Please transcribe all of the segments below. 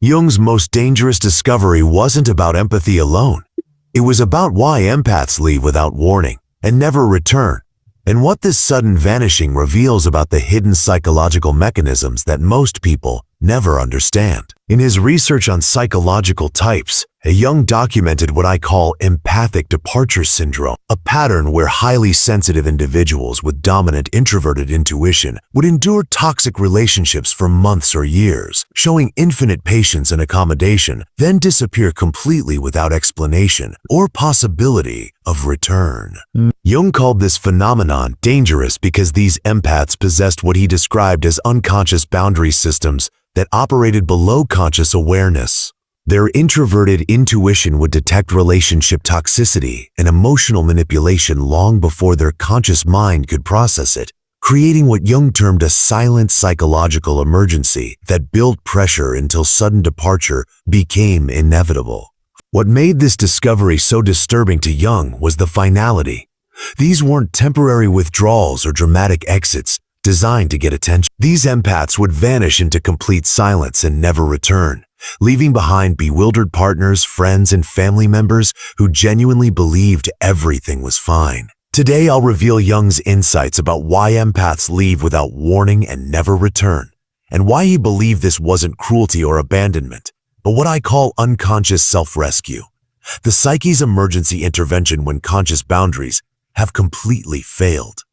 Jung's most dangerous discovery wasn't about empathy alone. It was about why empaths leave without warning and never return, and what this sudden vanishing reveals about the hidden psychological mechanisms that most people never understand. In his research on psychological types, Jung documented what I call empathic departure syndrome, a pattern where highly sensitive individuals with dominant introverted intuition would endure toxic relationships for months or years, showing infinite patience and accommodation, then disappear completely without explanation or possibility of return. Jung called this phenomenon dangerous because these empaths possessed what he described as unconscious boundary systems that operated below conscious awareness. Their introverted intuition would detect relationship toxicity and emotional manipulation long before their conscious mind could process it, creating what Jung termed a silent psychological emergency that built pressure until sudden departure became inevitable. What made this discovery so disturbing to Jung was the finality. These weren't temporary withdrawals or dramatic exits designed to get attention. These empaths would vanish into complete silence and never return, leaving behind bewildered partners, friends, and family members who genuinely believed everything was fine. Today, I'll reveal Jung's insights about why empaths leave without warning and never return, and why he believed this wasn't cruelty or abandonment, but what I call unconscious self-rescue, the psyche's emergency intervention when conscious boundaries have completely failed.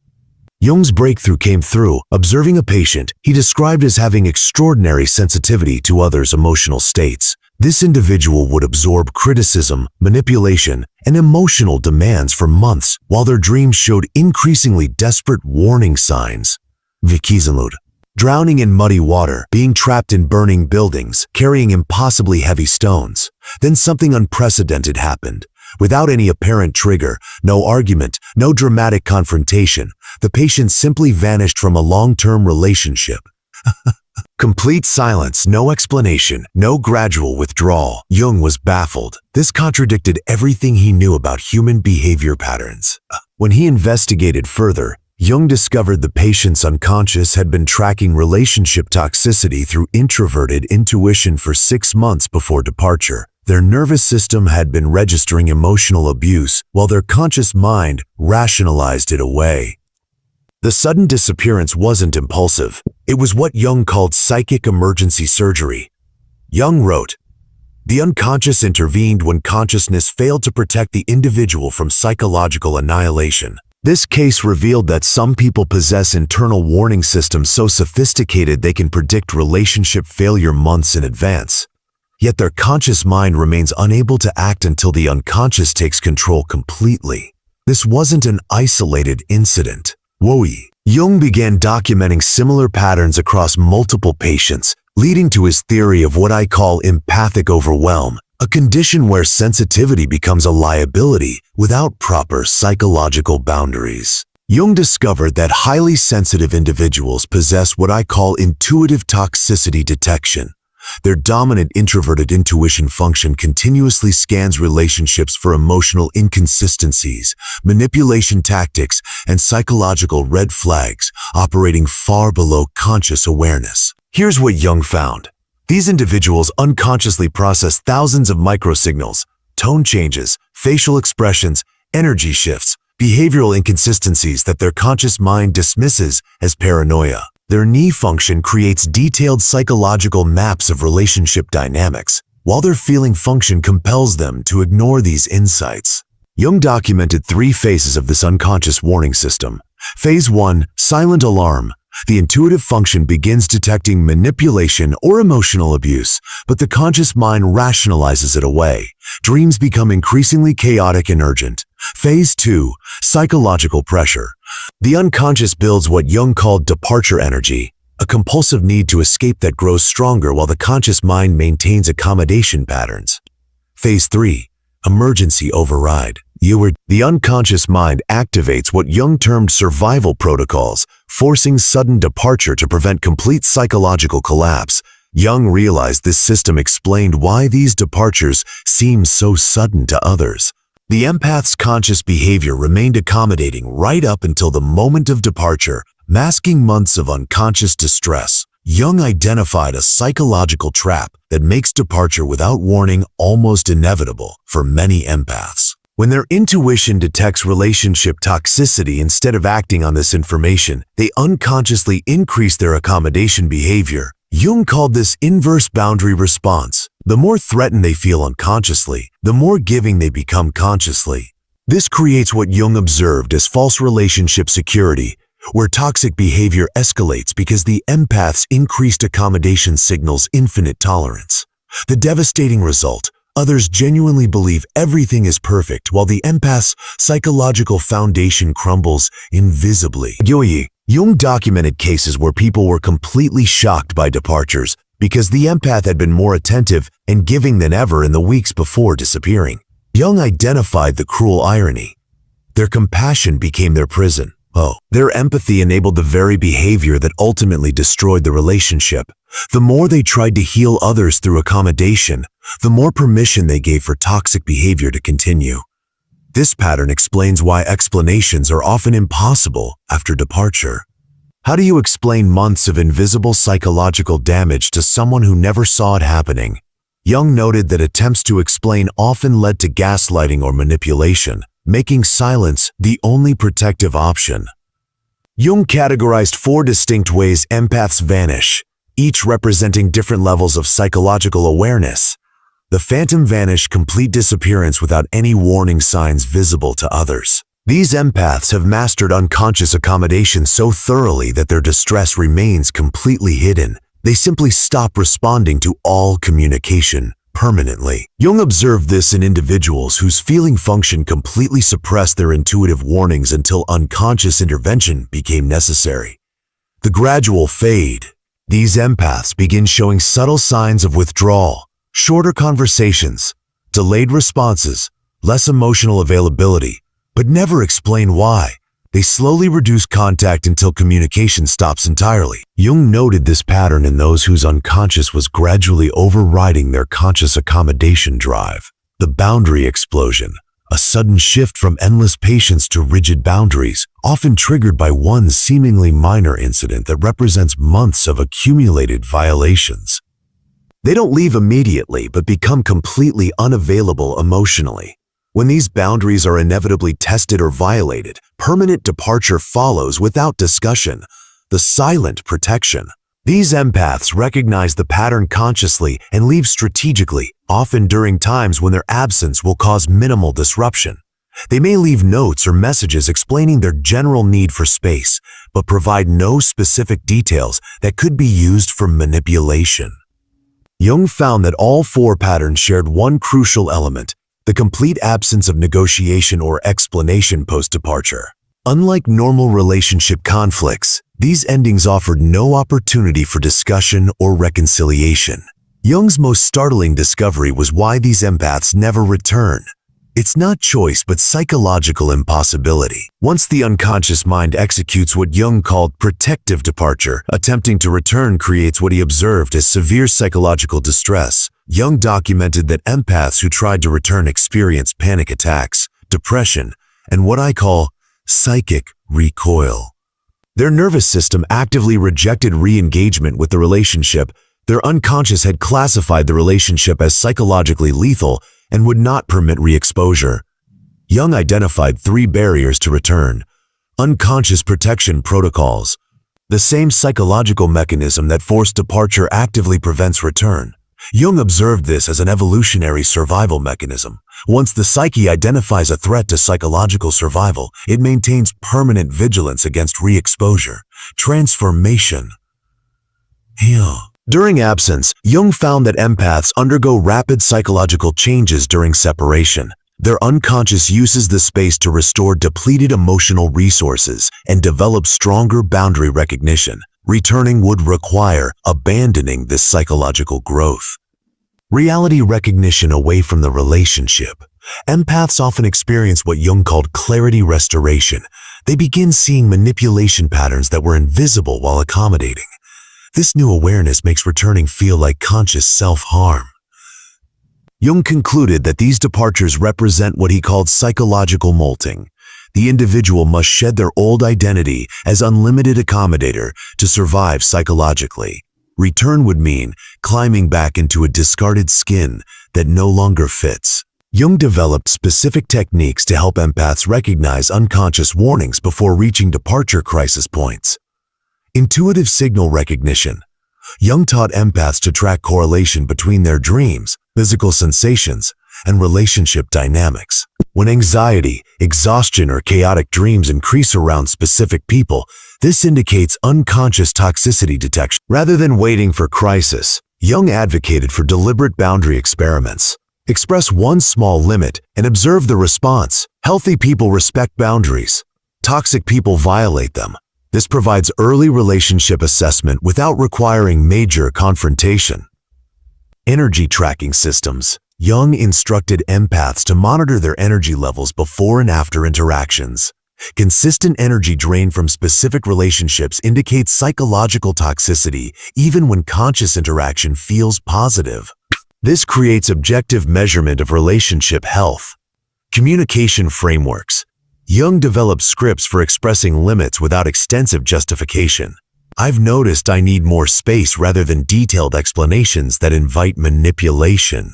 Jung's breakthrough came through observing a patient he described as having extraordinary sensitivity to others' emotional states. This individual would absorb criticism, manipulation, and emotional demands for months while their dreams showed increasingly desperate warning signs. Vikisenlud. Drowning in muddy water, being trapped in burning buildings, carrying impossibly heavy stones. Then something unprecedented happened. Without any apparent trigger, no argument, no dramatic confrontation, the patient simply vanished from a long-term relationship. Complete silence, no explanation, no gradual withdrawal. Jung was baffled. This contradicted everything he knew about human behavior patterns. When he investigated further, Jung discovered the patient's unconscious had been tracking relationship toxicity through introverted intuition for 6 months before departure. Their nervous system had been registering emotional abuse while their conscious mind rationalized it away. The sudden disappearance wasn't impulsive. It was what Jung called psychic emergency surgery. Jung wrote, "The unconscious intervened when consciousness failed to protect the individual from psychological annihilation." This case revealed that some people possess internal warning systems so sophisticated they can predict relationship failure months in advance. Yet their conscious mind remains unable to act until the unconscious takes control completely. This wasn't an isolated incident. Jung began documenting similar patterns across multiple patients, leading to his theory of what I call empathic overwhelm, a condition where sensitivity becomes a liability without proper psychological boundaries. Jung discovered that highly sensitive individuals possess what I call intuitive toxicity detection. Their dominant introverted intuition function continuously scans relationships for emotional inconsistencies, manipulation tactics, and psychological red flags, operating far below conscious awareness. Here's what Jung found. These individuals unconsciously process thousands of microsignals, tone changes, facial expressions, energy shifts, behavioral inconsistencies that their conscious mind dismisses as paranoia. Their knee function creates detailed psychological maps of relationship dynamics, while their feeling function compels them to ignore these insights. Jung documented 3 phases of this unconscious warning system. Phase 1, silent alarm. The intuitive function begins detecting manipulation or emotional abuse, but the conscious mind rationalizes it away. Dreams become increasingly chaotic and urgent. Phase 2, psychological pressure. The unconscious builds what Jung called departure energy, a compulsive need to escape that grows stronger while the conscious mind maintains accommodation patterns. Phase 3, emergency override. The unconscious mind activates what Jung termed survival protocols, forcing sudden departure to prevent complete psychological collapse. Jung realized this system explained why these departures seem so sudden to others. The empath's conscious behavior remained accommodating right up until the moment of departure, masking months of unconscious distress. Jung identified a psychological trap that makes departure without warning almost inevitable for many empaths. When their intuition detects relationship toxicity, instead of acting on this information, they unconsciously increase their accommodation behavior. Jung called this inverse boundary response. The more threatened they feel unconsciously, the more giving they become consciously. This creates what Jung observed as false relationship security, where toxic behavior escalates because the empath's increased accommodation signals infinite tolerance. The devastating result: others genuinely believe everything is perfect while the empath's psychological foundation crumbles invisibly. Jung documented cases where people were completely shocked by departures because the empath had been more attentive and giving than ever in the weeks before disappearing. Jung identified the cruel irony. Their compassion became their prison. Their empathy enabled the very behavior that ultimately destroyed the relationship. The more they tried to heal others through accommodation, the more permission they gave for toxic behavior to continue. This pattern explains why explanations are often impossible after departure. How do you explain months of invisible psychological damage to someone who never saw it happening? Jung noted that attempts to explain often led to gaslighting or manipulation, making silence the only protective option. Jung categorized 4 distinct ways empaths vanish, each representing different levels of psychological awareness. The phantom vanish, complete disappearance without any warning signs visible to others. These empaths have mastered unconscious accommodation so thoroughly that their distress remains completely hidden. They simply stop responding to all communication permanently. Jung observed this in individuals whose feeling function completely suppressed their intuitive warnings until unconscious intervention became necessary. The gradual fade. These empaths begin showing subtle signs of withdrawal, shorter conversations, delayed responses, less emotional availability, but never explain why. They slowly reduce contact until communication stops entirely. Jung noted this pattern in those whose unconscious was gradually overriding their conscious accommodation drive. The boundary explosion, a sudden shift from endless patience to rigid boundaries, often triggered by one seemingly minor incident that represents months of accumulated violations. They don't leave immediately but become completely unavailable emotionally. When these boundaries are inevitably tested or violated, permanent departure follows without discussion. The silent protection. These empaths recognize the pattern consciously and leave strategically, often during times when their absence will cause minimal disruption. They may leave notes or messages explaining their general need for space, but provide no specific details that could be used for manipulation. Jung found that all 4 patterns shared one crucial element: the complete absence of negotiation or explanation post-departure. Unlike normal relationship conflicts, these endings offered no opportunity for discussion or reconciliation. Jung's most startling discovery was why these empaths never return. It's not choice but psychological impossibility. Once the unconscious mind executes what Jung called protective departure, attempting to return creates what he observed as severe psychological distress. Jung documented that empaths who tried to return experienced panic attacks, depression, and what I call psychic recoil. Their nervous system actively rejected re-engagement with the relationship. Their unconscious had classified the relationship as psychologically lethal and would not permit re-exposure. Jung identified 3 barriers to return: unconscious protection protocols. The same psychological mechanism that forced departure actively prevents return. Jung observed this as an evolutionary survival mechanism. Once the psyche identifies a threat to psychological survival, it maintains permanent vigilance against re-exposure. Transformation. During absence, Jung found that empaths undergo rapid psychological changes during separation. Their unconscious uses the space to restore depleted emotional resources and develop stronger boundary recognition. Returning would require abandoning this psychological growth. Reality recognition away from the relationship. Empaths often experience what Jung called clarity restoration. They begin seeing manipulation patterns that were invisible while accommodating. This new awareness makes returning feel like conscious self-harm. Jung concluded that these departures represent what he called psychological molting. The individual must shed their old identity as unlimited accommodator to survive psychologically. Return would mean climbing back into a discarded skin that no longer fits. Jung developed specific techniques to help empaths recognize unconscious warnings before reaching departure crisis points. Intuitive signal recognition. Jung taught empaths to track correlation between their dreams, physical sensations, and relationship dynamics. When anxiety, exhaustion, or chaotic dreams increase around specific people, this indicates unconscious toxicity detection. Rather than waiting for crisis, Jung advocated for deliberate boundary experiments. Express one small limit and observe the response. Healthy people respect boundaries. Toxic people violate them. This provides early relationship assessment without requiring major confrontation. Energy tracking systems. Jung instructed empaths to monitor their energy levels before and after interactions. Consistent energy drain from specific relationships indicates psychological toxicity even when conscious interaction feels positive. This creates objective measurement of relationship health. Communication frameworks. Jung developed scripts for expressing limits without extensive justification. I've noticed I need more space rather than detailed explanations that invite manipulation.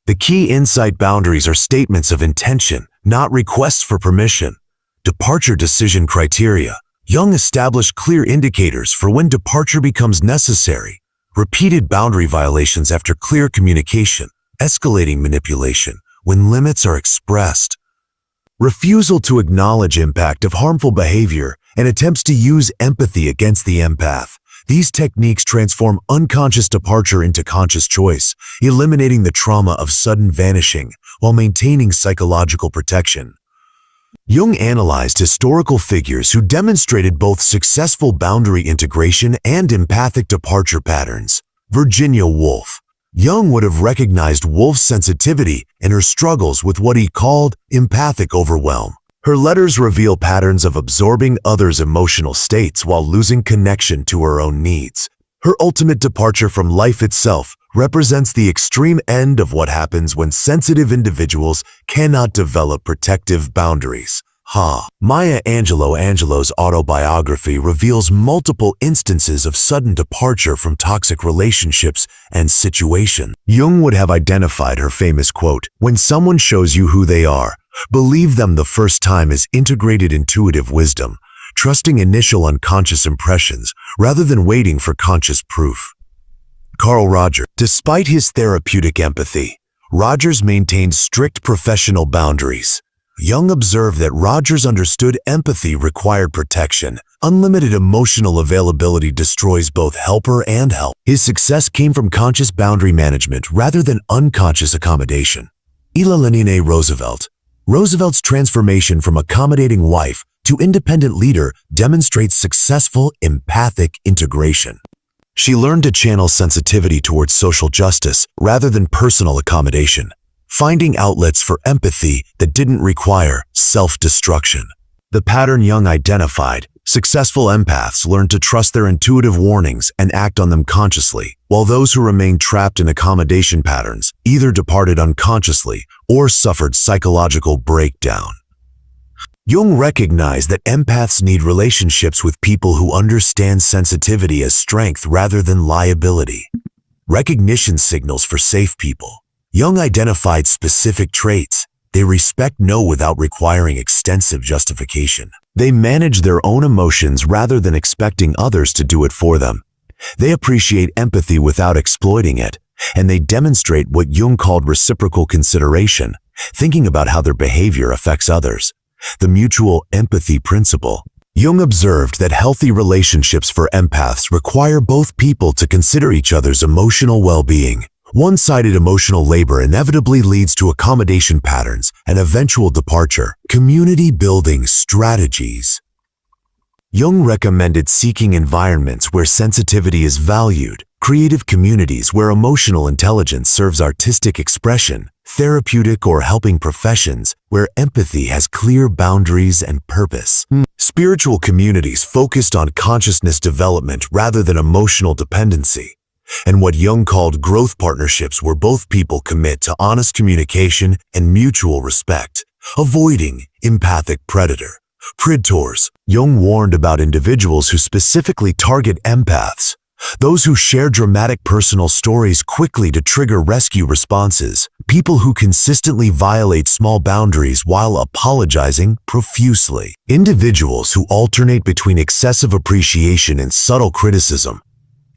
The key insight boundaries are statements of intention, not requests for permission. Departure decision criteria. Jung established clear indicators for when departure becomes necessary. Repeated boundary violations after clear communication. Escalating manipulation when limits are expressed. Refusal to acknowledge impact of harmful behavior and attempts to use empathy against the empath. These techniques transform unconscious departure into conscious choice, eliminating the trauma of sudden vanishing while maintaining psychological protection. Jung analyzed historical figures who demonstrated both successful boundary integration and empathic departure patterns. Virginia Woolf. Jung would have recognized Woolf's sensitivity and her struggles with what he called empathic overwhelm. Her letters reveal patterns of absorbing others' emotional states while losing connection to her own needs. Her ultimate departure from life itself represents the extreme end of what happens when sensitive individuals cannot develop protective boundaries. Maya Angelou's autobiography reveals multiple instances of sudden departure from toxic relationships and situations. Jung would have identified her famous quote, "When someone shows you who they are, believe them the first time" as integrated intuitive wisdom, trusting initial unconscious impressions rather than waiting for conscious proof. Carl Rogers. Despite his therapeutic empathy, Rogers maintained strict professional boundaries. Jung observed that Rogers understood empathy required protection. Unlimited emotional availability destroys both helper and help. His success came from conscious boundary management rather than unconscious accommodation. Eleanor Roosevelt. Roosevelt's transformation from accommodating wife to independent leader demonstrates successful empathic integration. She learned to channel sensitivity towards social justice rather than personal accommodation, finding outlets for empathy that didn't require self-destruction. The pattern Jung identified: successful empaths learned to trust their intuitive warnings and act on them consciously, while those who remained trapped in accommodation patterns either departed unconsciously or suffered psychological breakdown. Jung recognized that empaths need relationships with people who understand sensitivity as strength rather than liability. Recognition signals for safe people. Jung identified specific traits. They respect no without requiring extensive justification. They manage their own emotions rather than expecting others to do it for them. They appreciate empathy without exploiting it, and they demonstrate what Jung called reciprocal consideration, thinking about how their behavior affects others. The mutual empathy principle. Jung observed that healthy relationships for empaths require both people to consider each other's emotional well-being. One-sided emotional labor inevitably leads to accommodation patterns and eventual departure. Community-building strategies. Jung recommended seeking environments where sensitivity is valued, creative communities where emotional intelligence serves artistic expression, therapeutic or helping professions where empathy has clear boundaries and purpose. Spiritual communities focused on consciousness development rather than emotional dependency. And what Jung called growth partnerships, where both people commit to honest communication and mutual respect, avoiding empathic predators. Jung warned about individuals who specifically target empaths. Those who share dramatic personal stories quickly to trigger rescue responses. People who consistently violate small boundaries while apologizing profusely. Individuals who alternate between excessive appreciation and subtle criticism.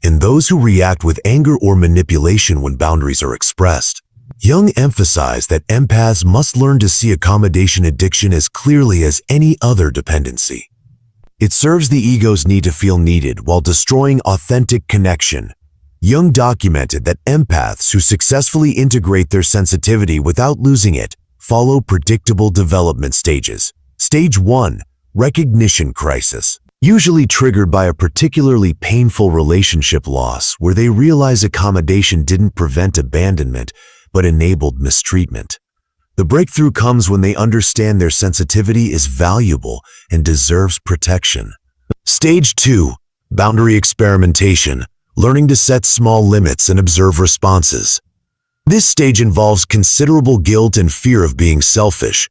And those who react with anger or manipulation when boundaries are expressed. Jung emphasized that empaths must learn to see accommodation addiction as clearly as any other dependency. It serves the ego's need to feel needed while destroying authentic connection. Jung documented that empaths who successfully integrate their sensitivity without losing it follow predictable development stages. Stage 1. Recognition crisis. Usually triggered by a particularly painful relationship loss where they realize accommodation didn't prevent abandonment but enabled mistreatment. The breakthrough comes when they understand their sensitivity is valuable and deserves protection. Stage 2. Boundary experimentation, learning to set small limits and observe responses. This stage involves considerable guilt and fear of being selfish,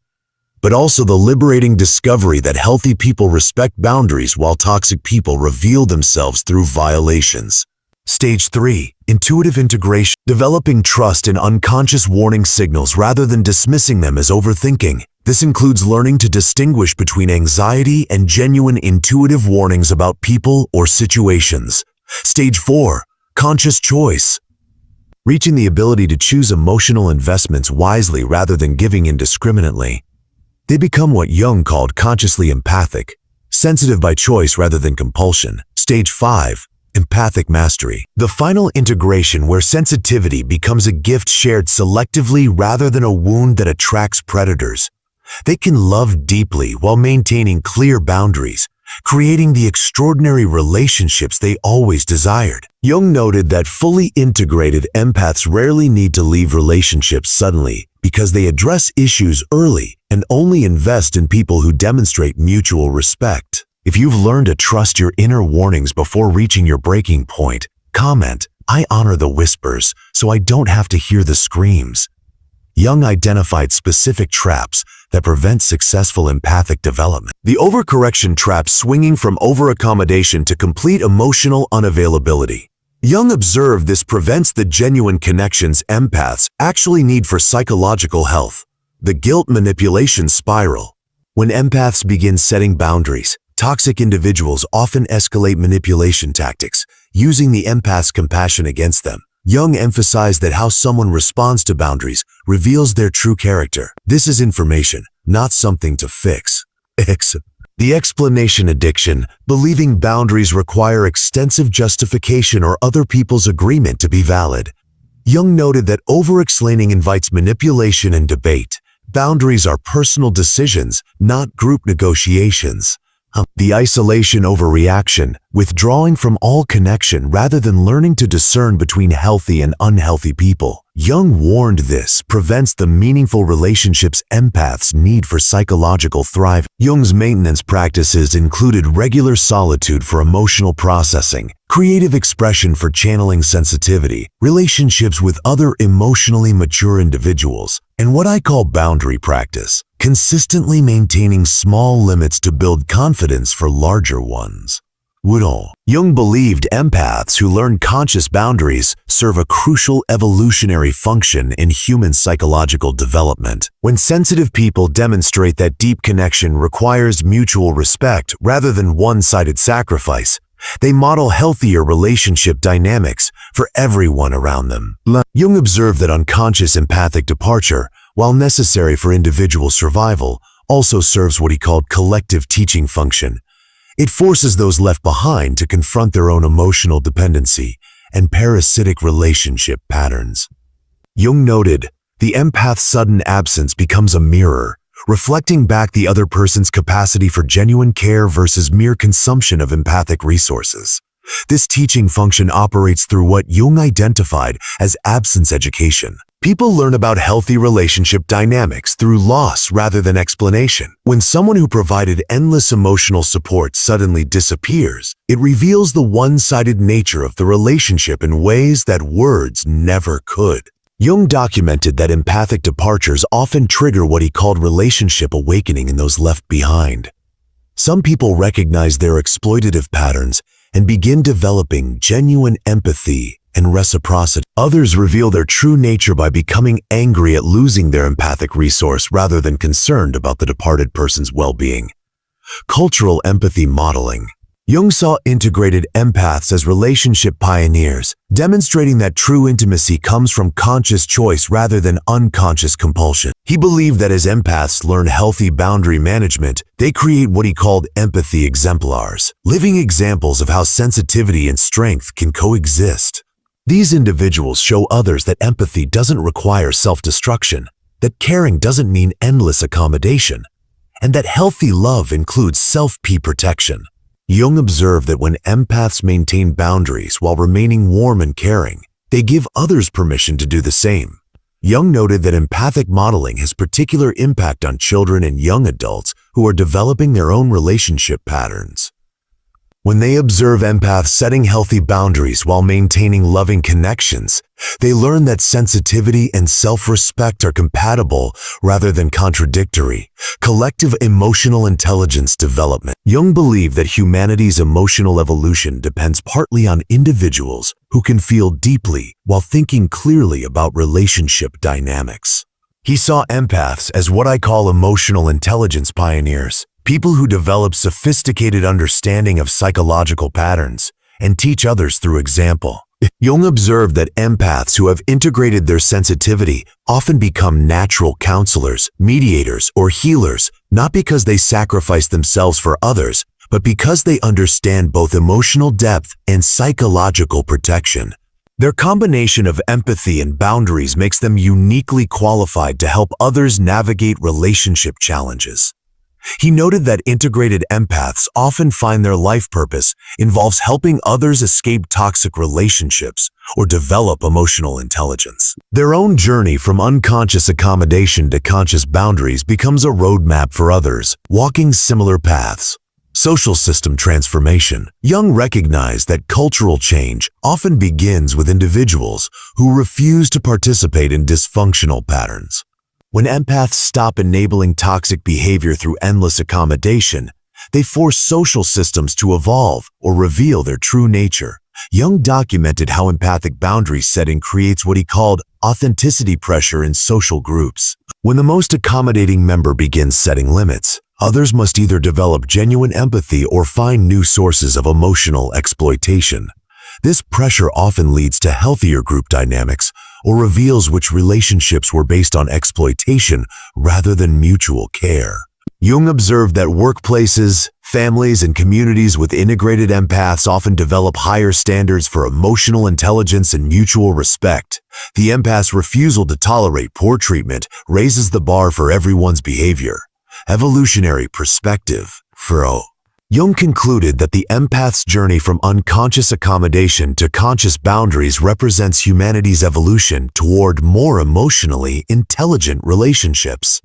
but also the liberating discovery that healthy people respect boundaries while toxic people reveal themselves through violations. Stage 3. Intuitive integration, developing trust in unconscious warning signals rather than dismissing them as overthinking. This includes learning to distinguish between anxiety and genuine intuitive warnings about people or situations. Stage 4. Conscious choice, reaching the ability to choose emotional investments wisely rather than giving indiscriminately. They become what Jung called consciously empathic, sensitive by choice rather than compulsion. Stage 5. Empathic mastery, the final integration where sensitivity becomes a gift shared selectively rather than a wound that attracts predators. They can love deeply while maintaining clear boundaries, creating the extraordinary relationships they always desired. Jung noted that fully integrated empaths rarely need to leave relationships suddenly because they address issues early and only invest in people who demonstrate mutual respect. If you've learned to trust your inner warnings before reaching your breaking point, comment, "I honor the whispers, so I don't have to hear the screams." Jung identified specific traps that prevent successful empathic development. The overcorrection trap, swinging from overaccommodation to complete emotional unavailability. Jung observed this prevents the genuine connections empaths actually need for psychological health. The guilt manipulation spiral. When empaths begin setting boundaries, toxic individuals often escalate manipulation tactics, using the empath's compassion against them. Jung emphasized that how someone responds to boundaries reveals their true character. This is information, not something to fix. The explanation addiction, believing boundaries require extensive justification or other people's agreement to be valid. Jung noted that over-explaining invites manipulation and debate. Boundaries are personal decisions, not group negotiations. The isolation overreaction, withdrawing from all connection rather than learning to discern between healthy and unhealthy people. Jung warned this prevents the meaningful relationships empaths need for psychological thriving. Jung's maintenance practices included regular solitude for emotional processing, creative expression for channeling sensitivity, relationships with other emotionally mature individuals, and what I call boundary practice, consistently maintaining small limits to build confidence for larger ones. Woodall. Jung believed empaths who learn conscious boundaries serve a crucial evolutionary function in human psychological development. When sensitive people demonstrate that deep connection requires mutual respect rather than one-sided sacrifice, they model healthier relationship dynamics for everyone around them. Jung observed that unconscious empathic departure, while necessary for individual survival, also serves what he called collective teaching function. It forces those left behind to confront their own emotional dependency and parasitic relationship patterns. Jung noted, the empath's sudden absence becomes a mirror, reflecting back the other person's capacity for genuine care versus mere consumption of empathic resources. This teaching function operates through what Jung identified as absence education. People learn about healthy relationship dynamics through loss rather than explanation. When someone who provided endless emotional support suddenly disappears, it reveals the one-sided nature of the relationship in ways that words never could. Jung documented that empathic departures often trigger what he called relationship awakening in those left behind. Some people recognize their exploitative patterns and begin developing genuine empathy and reciprocity. Others reveal their true nature by becoming angry at losing their empathic resource rather than concerned about the departed person's well-being. Cultural empathy modeling. Jung saw integrated empaths as relationship pioneers, demonstrating that true intimacy comes from conscious choice rather than unconscious compulsion. He believed that as empaths learn healthy boundary management, they create what he called empathy exemplars, living examples of how sensitivity and strength can coexist. These individuals show others that empathy doesn't require self-destruction, that caring doesn't mean endless accommodation, and that healthy love includes self-protection. Jung observed that when empaths maintain boundaries while remaining warm and caring, they give others permission to do the same. Jung noted that empathic modeling has particular impact on children and young adults who are developing their own relationship patterns. When they observe empaths setting healthy boundaries while maintaining loving connections, they learn that sensitivity and self-respect are compatible rather than contradictory. Collective emotional intelligence development. Jung believed that humanity's emotional evolution depends partly on individuals who can feel deeply while thinking clearly about relationship dynamics. He saw empaths as what I call emotional intelligence pioneers. People who develop sophisticated understanding of psychological patterns and teach others through example. Jung observed that empaths who have integrated their sensitivity often become natural counselors, mediators, or healers, not because they sacrifice themselves for others, but because they understand both emotional depth and psychological protection. Their combination of empathy and boundaries makes them uniquely qualified to help others navigate relationship challenges. He noted that integrated empaths often find their life purpose involves helping others escape toxic relationships or develop emotional intelligence. Their own journey from unconscious accommodation to conscious boundaries becomes a roadmap for others, walking similar paths. Social system transformation. Jung recognized that cultural change often begins with individuals who refuse to participate in dysfunctional patterns. When empaths stop enabling toxic behavior through endless accommodation, they force social systems to evolve or reveal their true nature. Jung documented how empathic boundary setting creates what he called authenticity pressure in social groups. When the most accommodating member begins setting limits, others must either develop genuine empathy or find new sources of emotional exploitation. This pressure often leads to healthier group dynamics or reveals which relationships were based on exploitation rather than mutual care. Jung observed that workplaces, families, and communities with integrated empaths often develop higher standards for emotional intelligence and mutual respect. The empath's refusal to tolerate poor treatment raises the bar for everyone's behavior. Evolutionary perspective. Jung concluded that the empath's journey from unconscious accommodation to conscious boundaries represents humanity's evolution toward more emotionally intelligent relationships.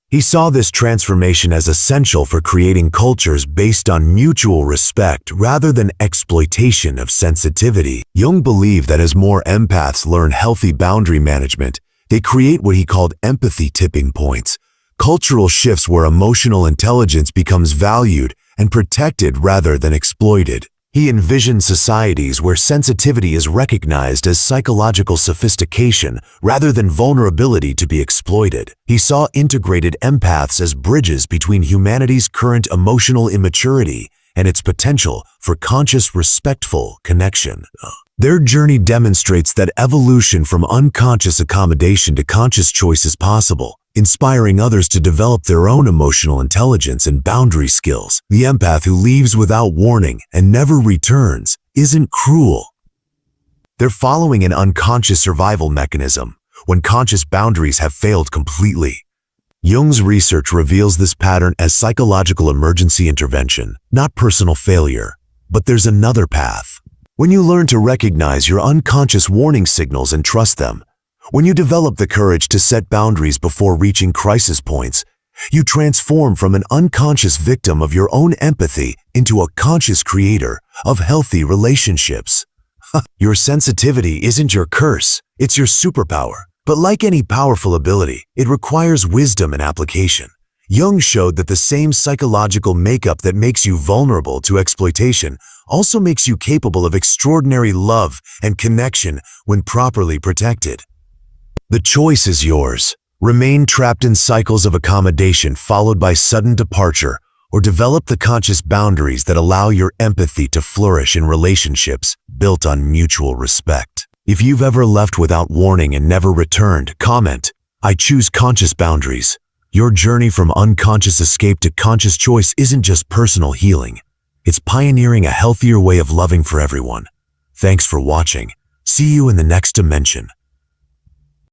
He saw this transformation as essential for creating cultures based on mutual respect rather than exploitation of sensitivity. Jung believed that as more empaths learn healthy boundary management, they create what he called empathy tipping points, cultural shifts where emotional intelligence becomes valued and protected rather than exploited. He envisioned societies where sensitivity is recognized as psychological sophistication rather than vulnerability to be exploited. He saw integrated empaths as bridges between humanity's current emotional immaturity and its potential for conscious, respectful connection. Their journey demonstrates that evolution from unconscious accommodation to conscious choice is possible, inspiring others to develop their own emotional intelligence and boundary skills. The empath who leaves without warning and never returns isn't cruel. They're following an unconscious survival mechanism when conscious boundaries have failed completely. Jung's research reveals this pattern as psychological emergency intervention, not personal failure. But there's another path. When you learn to recognize your unconscious warning signals and trust them, when you develop the courage to set boundaries before reaching crisis points, you transform from an unconscious victim of your own empathy into a conscious creator of healthy relationships. Your sensitivity isn't your curse, it's your superpower. But like any powerful ability, it requires wisdom and application. Jung showed that the same psychological makeup that makes you vulnerable to exploitation also makes you capable of extraordinary love and connection when properly protected. The choice is yours. Remain trapped in cycles of accommodation followed by sudden departure, or develop the conscious boundaries that allow your empathy to flourish in relationships built on mutual respect. If you've ever left without warning and never returned, comment, "I choose conscious boundaries." Your journey from unconscious escape to conscious choice isn't just personal healing. It's pioneering a healthier way of loving for everyone. Thanks for watching. See you in the next dimension.